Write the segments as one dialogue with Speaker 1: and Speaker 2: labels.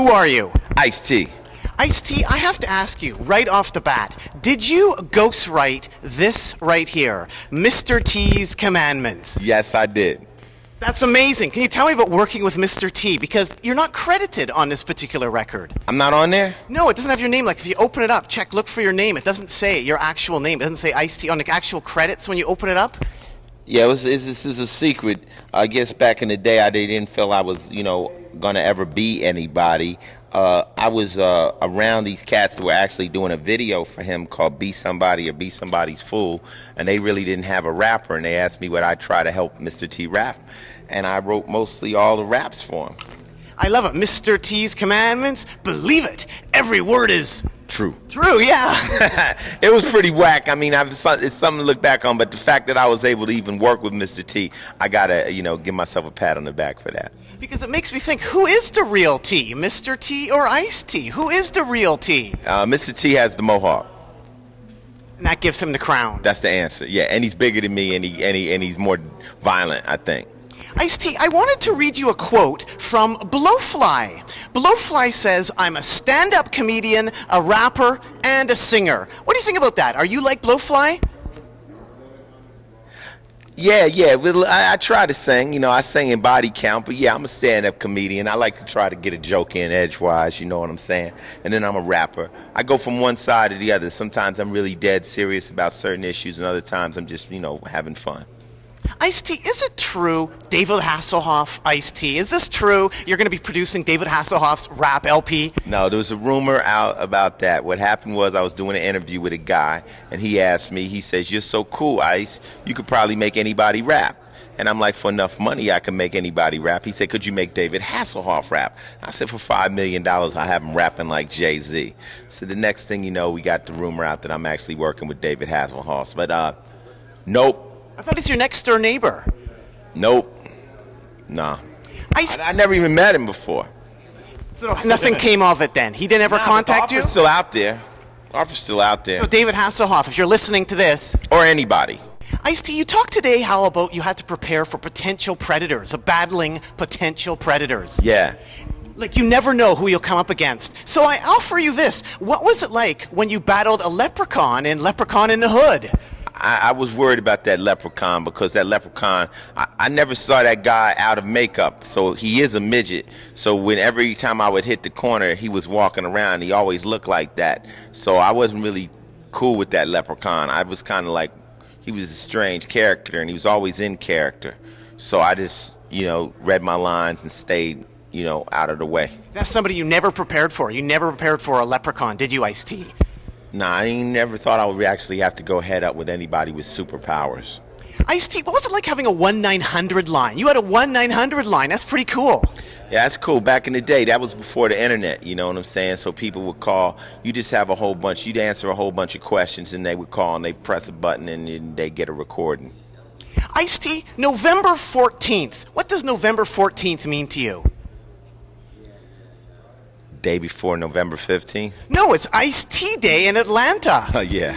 Speaker 1: Who are you?
Speaker 2: Ice-T.
Speaker 1: Ice-T, I have to ask you right off the bat, did you ghostwrite this right here, Mr. T's Commandments?
Speaker 2: Yes, I did.
Speaker 1: That's amazing. Can you tell me about working with Mr. T? Because you're not credited on this particular record.
Speaker 2: I'm not on there?
Speaker 1: No, it doesn't have your name. Like if you open it up, look for your name. It doesn't say your actual name. It doesn't say Ice-T on the actual credits when you open it up.
Speaker 2: Yeah, this is a secret. I guess back in the day, I didn't feel I was, going to ever be anybody. I was around these cats that were actually doing a video for him called Be Somebody or Be Somebody's Fool, and they really didn't have a rapper, and they asked me would I try to help Mr. T rap, and I wrote mostly all the raps for him.
Speaker 1: I love it. Mr. T's Commandments, believe it. Every word is...
Speaker 2: True.
Speaker 1: True, yeah.
Speaker 2: It was pretty whack. I mean, it's something to look back on, but the fact that I was able to even work with Mr. T, I gotta, give myself a pat on the back for that.
Speaker 1: Because it makes me think, who is the real T? Mr. T or Ice-T? Who is the real T?
Speaker 2: Mr. T has the mohawk.
Speaker 1: And that gives him the crown.
Speaker 2: That's the answer. Yeah, and he's bigger than me, and he's more violent, I think.
Speaker 1: Ice-T, I wanted to read you a quote from Blowfly. Blowfly says, I'm a stand-up comedian, a rapper, and a singer. What do you think about that? Are you like Blowfly?
Speaker 2: Yeah. Well, I try to sing. I sing in body count, but yeah, I'm a stand-up comedian. I like to try to get a joke in edgewise, you know what I'm saying? And then I'm a rapper. I go from one side to the other. Sometimes I'm really dead serious about certain issues, and other times I'm just, having fun.
Speaker 1: Ice-T, is it true, David Hasselhoff, Ice-T, is this true? You're going to be producing David Hasselhoff's rap LP?
Speaker 2: No, there was a rumor out about that. What happened was I was doing an interview with a guy, and he asked me, he says, you're so cool, Ice, you could probably make anybody rap. And I'm like, for enough money, I can make anybody rap. He said, could you make David Hasselhoff rap? I said, for $5 million, I have him rapping like Jay-Z. So the next thing you know, we got the rumor out that I'm actually working with David Hasselhoff. But, nope.
Speaker 1: I thought he's your next door neighbor.
Speaker 2: Nope. Nah. I never even met him before.
Speaker 1: So nothing came of it then? He didn't ever contact you?
Speaker 2: Offer's still out there. Offer's still out there.
Speaker 1: So David Hasselhoff, if you're listening to this...
Speaker 2: Or anybody.
Speaker 1: Ice-T, you talked today how about you had to prepare for potential predators, battling potential predators.
Speaker 2: Yeah.
Speaker 1: Like you never know who you'll come up against. So I offer you this. What was it like when you battled a leprechaun in Leprechaun in the Hood?
Speaker 2: I was worried about that leprechaun because that leprechaun, I never saw that guy out of makeup. So he is a midget. So every time I would hit the corner, he was walking around. He always looked like that. So I wasn't really cool with that leprechaun. I was kind of like, he was a strange character and he was always in character. So I just, read my lines and stayed, out of the way.
Speaker 1: That's somebody you never prepared for. You never prepared for a leprechaun, did you, Ice-T?
Speaker 2: Nah, I never thought I would actually have to go head up with anybody with superpowers.
Speaker 1: Ice-T, what was it like having a 1-900 line? You had a 1-900 line. That's pretty cool.
Speaker 2: Yeah, that's cool. Back in the day, that was before the internet, you know what I'm saying? So people would call. You just have you'd answer a whole bunch of questions, and they would call, and they press a button, and they get a recording.
Speaker 1: Ice-T, November 14th. What does November 14th mean to you?
Speaker 2: Day before November 15th?
Speaker 1: No, it's Ice-T Day in Atlanta.
Speaker 2: Yeah.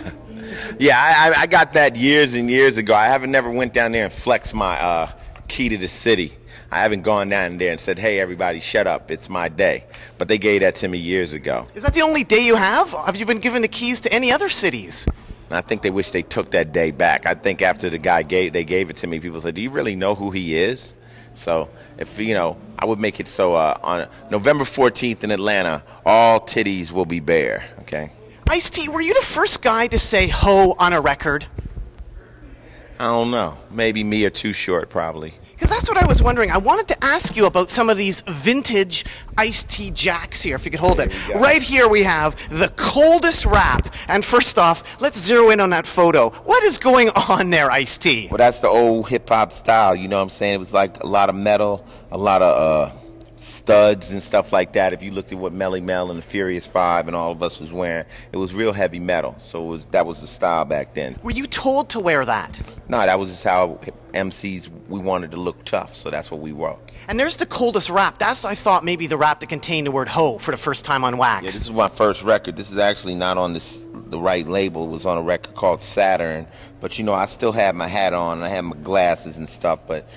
Speaker 2: Yeah, I got that years and years ago. I never went down there and flexed my key to the city. I haven't gone down there and said, hey, everybody, shut up. It's my day. But they gave that to me years ago.
Speaker 1: Is that the only day you have? Have you been given the keys to any other cities?
Speaker 2: And I think they wish they took that day back. I think after the guy gave it to me, people said, do you really know who he is? So if, I would make it so on November 14th in Atlanta, all titties will be bare, okay?
Speaker 1: Ice-T, were you the first guy to say ho on a record?
Speaker 2: I don't know. Maybe me or Too Short, probably.
Speaker 1: Because that's what I was wondering. I wanted to ask you about some of these vintage Ice-T jacks here, if you could hold it. Right here we have the coldest rap. And first off, let's zero in on that photo. What is going on there, Ice-T?
Speaker 2: Well, that's the old hip-hop style, you know what I'm saying? It was like a lot of metal, a lot of studs and stuff like that. If you looked at what Melly Mel and the Furious Five and all of us was wearing, it was real heavy metal. So that was the style back then.
Speaker 1: Were you told to wear that?
Speaker 2: No, that was just how MCs, we wanted to look tough, so that's what we wore.
Speaker 1: And there's the coldest rap. That's, I thought, maybe the rap that contained the word ho for the first time on wax.
Speaker 2: Yeah, this is my first record. This is actually not on the right label. It was on a record called Saturn. But, I still had my hat on, and I had my glasses and stuff. But,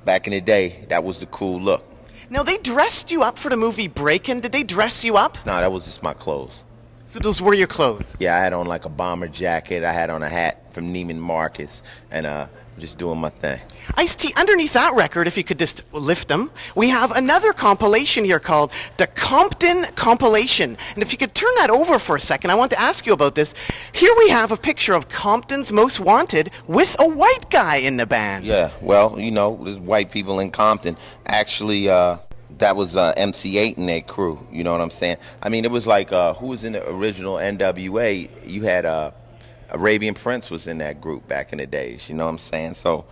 Speaker 2: back in the day, that was the cool look.
Speaker 1: Now, they dressed you up for the movie Breakin'. Did they dress you up?
Speaker 2: No, that was just my clothes.
Speaker 1: So those were your clothes?
Speaker 2: Yeah, I had on like a bomber jacket. I had on a hat from Neiman Marcus, and just doing my thing.
Speaker 1: Ice-T, underneath that record, if you could just lift them, we have another compilation here called the Compton Compilation. And if you could turn that over for a second, I want to ask you about this. Here we have a picture of Compton's Most Wanted with a white guy in the band.
Speaker 2: Yeah, well, there's white people in Compton. Actually, that was MC8 and their crew. You know what I'm saying? I mean, it was like, who was in the original NWA? You had Arabian Prince was in that group back in the days. You know what I'm saying? So,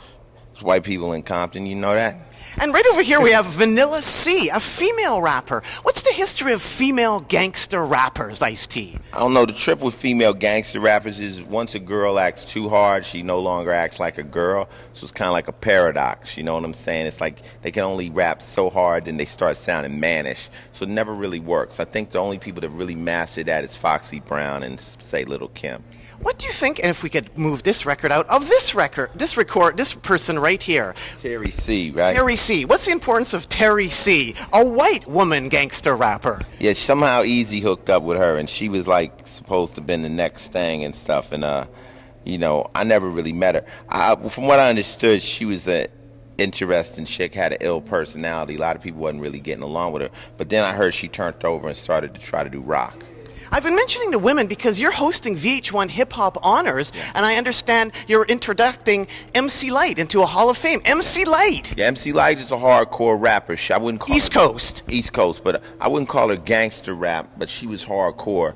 Speaker 2: it's white people in Compton. You know that?
Speaker 1: And right over here we have Vanilla C, a female rapper. What's the history of female gangster rappers, Ice-T?
Speaker 2: I don't know. The trip with female gangster rappers is once a girl acts too hard, she no longer acts like a girl. So it's kind of like a paradox. You know what I'm saying? It's like they can only rap so hard, then they start sounding mannish. So it never really works. I think the only people that really mastered that is Foxy Brown and, say, Little Kim.
Speaker 1: What do you think, and if we could move this record out, of this person right here?
Speaker 2: Terry C, right?
Speaker 1: Terry C. What's the importance of Terry C, a white woman gangster rapper?
Speaker 2: Yeah, somehow Easy hooked up with her, and she was like supposed to have been the next thing and stuff. And I never really met her. From what I understood, she was a interesting chick, had an ill personality. A lot of people wasn't really getting along with her. But then I heard she turned over and started to try to do rock.
Speaker 1: I've been mentioning the women because you're hosting VH1 Hip Hop Honors, and I understand you're introducing MC Lyte into a Hall of Fame. MC Lyte!
Speaker 2: Yeah, MC Lyte is a hardcore rapper. I wouldn't call
Speaker 1: East Coast,
Speaker 2: but I wouldn't call her gangster rap, but she was hardcore.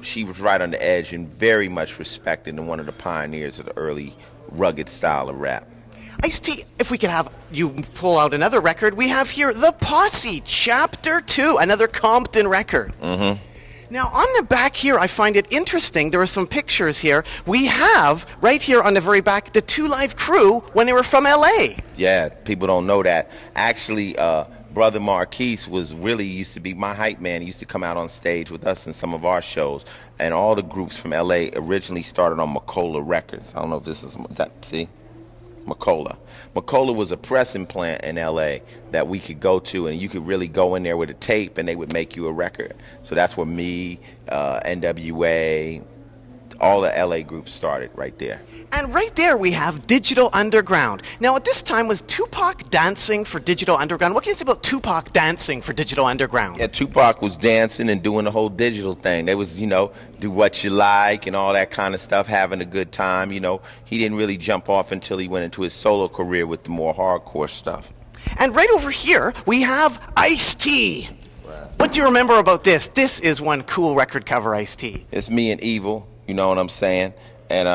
Speaker 2: She was right on the edge and very much respected and one of the pioneers of the early rugged style of rap.
Speaker 1: Ice-T, if we could have you pull out another record, we have here The Posse, Chapter 2, another Compton record.
Speaker 2: Mm-hmm.
Speaker 1: Now, on the back here, I find it interesting. There are some pictures here. We have, right here on the very back, the Two Live Crew when they were from L.A.
Speaker 2: Yeah, people don't know that. Actually, Brother Marquise used to be my hype man. He used to come out on stage with us in some of our shows. And all the groups from L.A. originally started on Macola Records. I don't know if this is that, see? Macola. Macola was a pressing plant in LA that we could go to, and you could really go in there with a tape and they would make you a record. So that's where me, NWA, all the LA groups started right there.
Speaker 1: And right there we have Digital Underground. Now at this time, was Tupac dancing for Digital Underground? What can you say about Tupac dancing for Digital Underground?
Speaker 2: Yeah, Tupac was dancing and doing the whole digital thing. They was, do what you like and all that kind of stuff, having a good time. He didn't really jump off until he went into his solo career with the more hardcore stuff.
Speaker 1: And right over here we have Ice-T. What do you remember about this? This is one cool record cover, Ice-T.
Speaker 2: It's me and Evil. You know what I'm saying? And,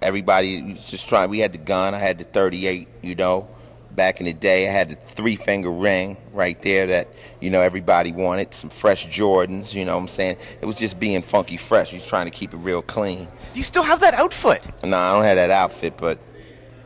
Speaker 2: everybody was just trying. We had the gun. I had the 38, Back in the day, I had the 3-finger ring right there that, everybody wanted. Some fresh Jordans, you know what I'm saying? It was just being funky fresh. We was trying to keep it real clean.
Speaker 1: Do you still have that outfit?
Speaker 2: No, I don't have that outfit, but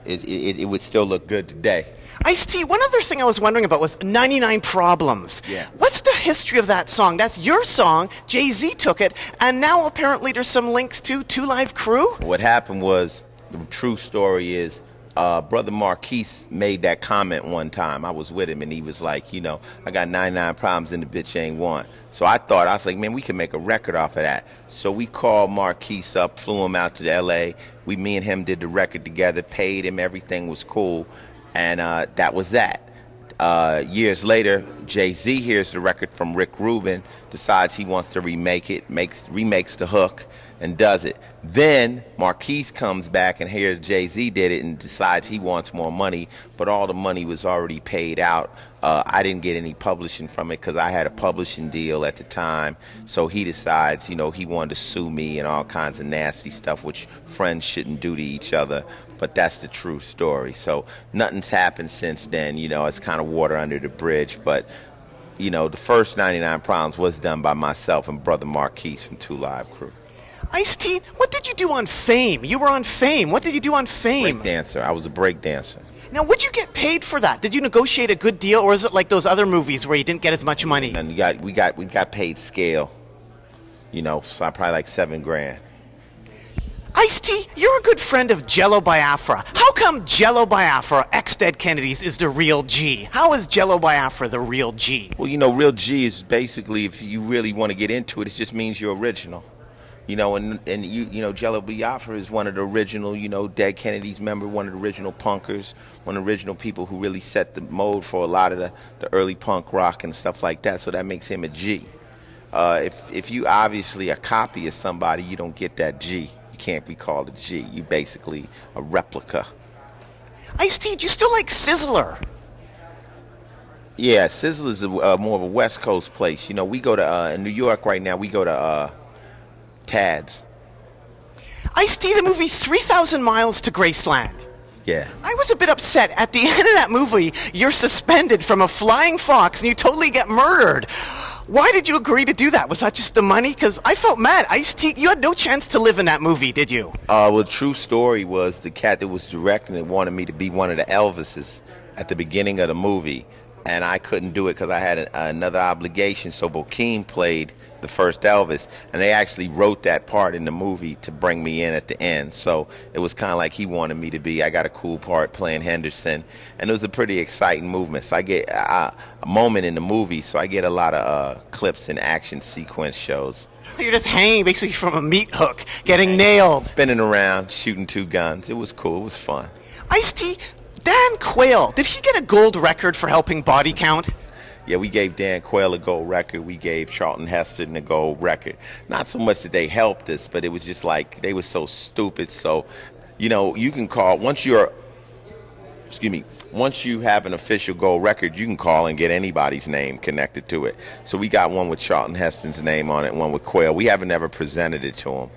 Speaker 2: it would still look good today.
Speaker 1: Ice-T, one other thing I was wondering about was 99 Problems.
Speaker 2: Yeah.
Speaker 1: What's the history of that song? That's your song. Jay-Z took it, and now apparently there's some links to Two Live Crew?
Speaker 2: What happened was, the true story is, Brother Marquise made that comment one time. I was with him, and he was like, I got 99 problems and the bitch ain't one. So I was like, man, we can make a record off of that. So we called Marquise up, flew him out to L.A. Me and him did the record together, paid him, everything was cool. And that was that. Years later, Jay-Z hears the record from Rick Rubin, decides he wants to remake it, remakes the hook, and does it. Then Marquise comes back and hears Jay-Z did it and decides he wants more money, but all the money was already paid out. I didn't get any publishing from it because I had a publishing deal at the time. So he decides, he wanted to sue me and all kinds of nasty stuff, which friends shouldn't do to each other. But that's the true story. So nothing's happened since then. It's kind of water under the bridge. But, the first 99 Problems was done by myself and Brother Marquise from Two Live Crew.
Speaker 1: Ice-T, what did you do on Fame? You were on Fame. What did you do on Fame?
Speaker 2: Break dancer. I was a break dancer.
Speaker 1: Now, would you get paid for that? Did you negotiate a good deal, or is it like those other movies where you didn't get as much money?
Speaker 2: And we got paid scale. So probably like $7,000.
Speaker 1: Ice-T, you're a good friend of Jello Biafra. How come Jello Biafra, ex-Dead Kennedys, is the real G? How is Jello Biafra the real G?
Speaker 2: Well, real G is basically, if you really want to get into it, it just means you're original. And Jello Biafra is one of the original, Dead Kennedys member, one of the original punkers, one of the original people who really set the mode for a lot of the early punk rock and stuff like that. So that makes him a G. If you obviously a copy of somebody, you don't get that G. You can't be called a G. You basically a replica.
Speaker 1: Ice-T, do you still like Sizzler?
Speaker 2: Yeah, Sizzler's more of a West Coast place. We go to in New York right now. We go to Tad's.
Speaker 1: Ice-T, the movie 3,000 Miles to Graceland.
Speaker 2: Yeah.
Speaker 1: I was a bit upset. At the end of that movie, you're suspended from a flying fox and you totally get murdered. Why did you agree to do that? Was that just the money? Because I felt mad. Ice-T, you had no chance to live in that movie, did you?
Speaker 2: Well, the true story was the cat that was directing it wanted me to be one of the Elvises at the beginning of the movie, and I couldn't do it because I had another obligation. So Bokeem played the first Elvis, and they actually wrote that part in the movie to bring me in at the end. So it was kind of like he wanted me to be. I got a cool part playing Henderson, and it was a pretty exciting movement. So I get a moment in the movie, so I get a lot of clips and action sequence shows.
Speaker 1: You're just hanging basically from a meat hook, getting nailed.
Speaker 2: Spinning around, shooting two guns. It was cool. It was fun.
Speaker 1: Ice-T, Dan Quayle, did he get a gold record for helping Body Count?
Speaker 2: Yeah, we gave Dan Quayle a gold record. We gave Charlton Heston a gold record. Not so much that they helped us, but it was just like they were so stupid. So, you can call once you have an official gold record, you can call and get anybody's name connected to it. So we got one with Charlton Heston's name on it, one with Quayle. We haven't ever presented it to him.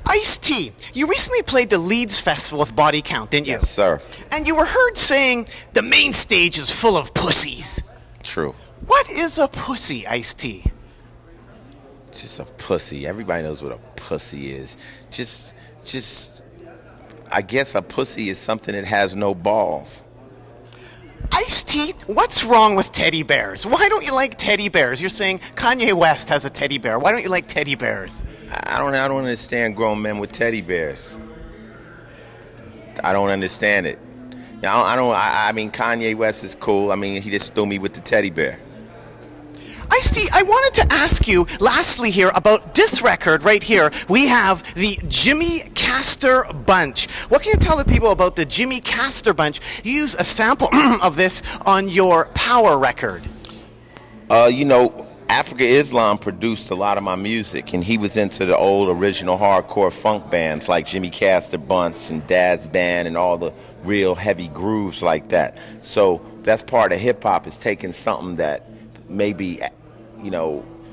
Speaker 1: Ice-T, you recently played the Leeds Festival with Body Count, didn't you?
Speaker 2: Yes, sir.
Speaker 1: And you were heard saying the main stage is full of pussies.
Speaker 2: True.
Speaker 1: What is a pussy, Ice-T?
Speaker 2: Just a pussy. Everybody knows what a pussy is. Just, I guess a pussy is something that has no balls.
Speaker 1: Ice-T, what's wrong with teddy bears? Why don't you like teddy bears? You're saying Kanye West has a teddy bear. Why don't you like teddy bears?
Speaker 2: I don't understand grown men with teddy bears. I don't understand it. I mean, Kanye West is cool. I mean, he just threw me with the teddy bear.
Speaker 1: Ice-T, I wanted to ask you, lastly here, about this record right here. We have the Jimmy Castor Bunch. What can you tell the people about the Jimmy Castor Bunch? You use a sample of this on your Power record.
Speaker 2: Africa Islam produced a lot of my music, and he was into the old original hardcore funk bands like Jimmy Castor Bunch and Dad's Band and all the real heavy grooves like that. So that's part of hip-hop, is taking something that maybe,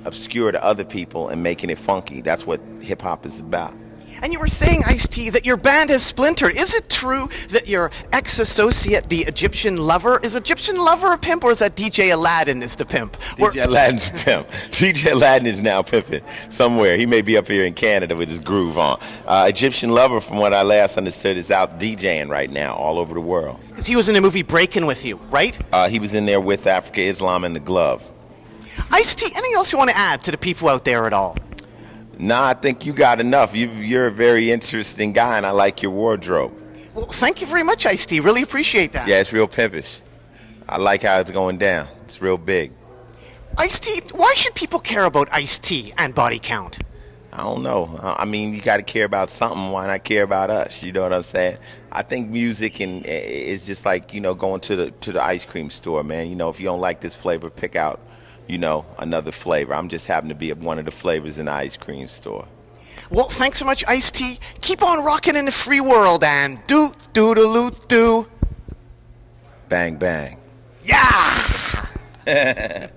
Speaker 2: obscure to other people and making it funky. That's what hip-hop is about.
Speaker 1: And you were saying, Ice-T, that your band has splintered. Is it true that your ex-associate, the Egyptian Lover, is Egyptian Lover a pimp, or is that DJ Aladdin is the pimp?
Speaker 2: DJ Aladdin's a pimp. DJ Aladdin is now pimping somewhere. He may be up here in Canada with his groove on. Egyptian Lover, from what I last understood, is out DJing right now all over the world.
Speaker 1: Because he was in the movie Breakin' with you, right?
Speaker 2: He was in there with Africa Islam and the Glove.
Speaker 1: Ice-T, anything else you want to add to the people out there at all?
Speaker 2: Nah, I think you got enough. You're a very interesting guy, and I like your wardrobe.
Speaker 1: Well, thank you very much, Ice-T. Really appreciate that.
Speaker 2: Yeah, it's real pimpish. I like how it's going down. It's real big.
Speaker 1: Ice-T, why should people care about Ice-T and Body Count?
Speaker 2: I don't know. I mean, you got to care about something. Why not care about us? You know what I'm saying? I think music is just like, going to the ice cream store, man. If you don't like this flavor, pick out another flavor. I'm just happen to be one of the flavors in the ice cream store.
Speaker 1: Well, thanks so much, Ice-T. Keep on rocking in the free world, and doot doodaloo doo.
Speaker 2: Bang bang.
Speaker 1: Yeah.